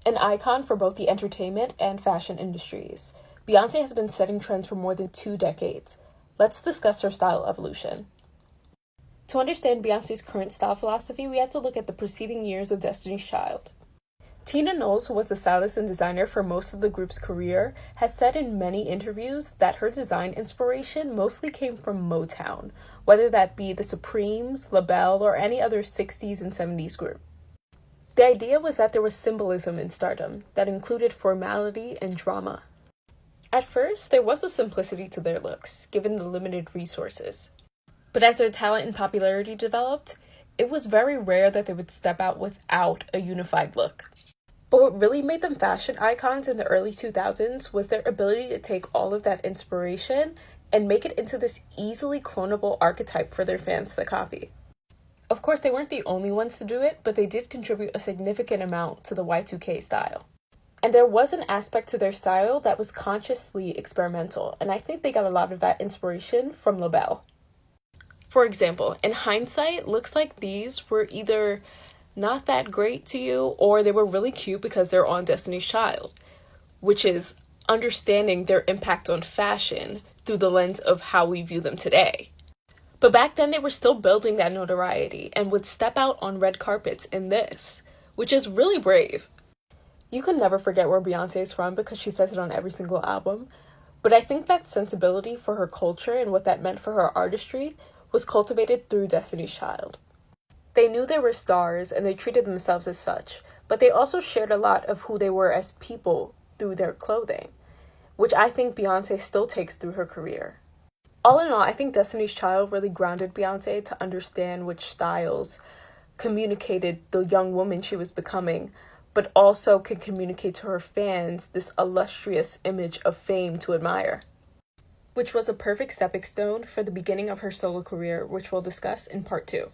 An icon for both the entertainment and fashion industries, Beyoncé has been setting trends for more than 2 decades. Let's discuss her style evolution. To understand Beyoncé's current style philosophy, we have to look at the preceding years of Destiny's Child. Tina Knowles, who was the stylist and designer for most of the group's career, has said in many interviews that her design inspiration mostly came from Motown, whether that be the Supremes, LaBelle, or any other 60s and 70s group. The idea was that there was symbolism in stardom that included formality and drama. At first, there was a simplicity to their looks, given the limited resources. But as their talent and popularity developed, it was very rare that they would step out without a unified look. But what really made them fashion icons in the early 2000s was their ability to take all of that inspiration and make it into this easily clonable archetype for their fans to copy. Of course, they weren't the only ones to do it, but they did contribute a significant amount to the Y2K style. And there was an aspect to their style that was consciously experimental, and I think they got a lot of that inspiration from LaBelle. For example, in hindsight, looks like these were either not that great to you, or they were really cute because they're on Destiny's Child, which is understanding their impact on fashion through the lens of how we view them today. But back then they were still building that notoriety and would step out on red carpets in this, which is really brave. You can never forget where Beyoncé is from because she says it on every single album, but I think that sensibility for her culture and what that meant for her artistry was cultivated through Destiny's Child. They knew they were stars and they treated themselves as such, but they also shared a lot of who they were as people through their clothing, which I think Beyoncé still takes through her career. All in all, I think Destiny's Child really grounded Beyoncé to understand which styles communicated the young woman she was becoming, but also could communicate to her fans this illustrious image of fame to admire, which was a perfect stepping stone for the beginning of her solo career, which we'll discuss in part 2.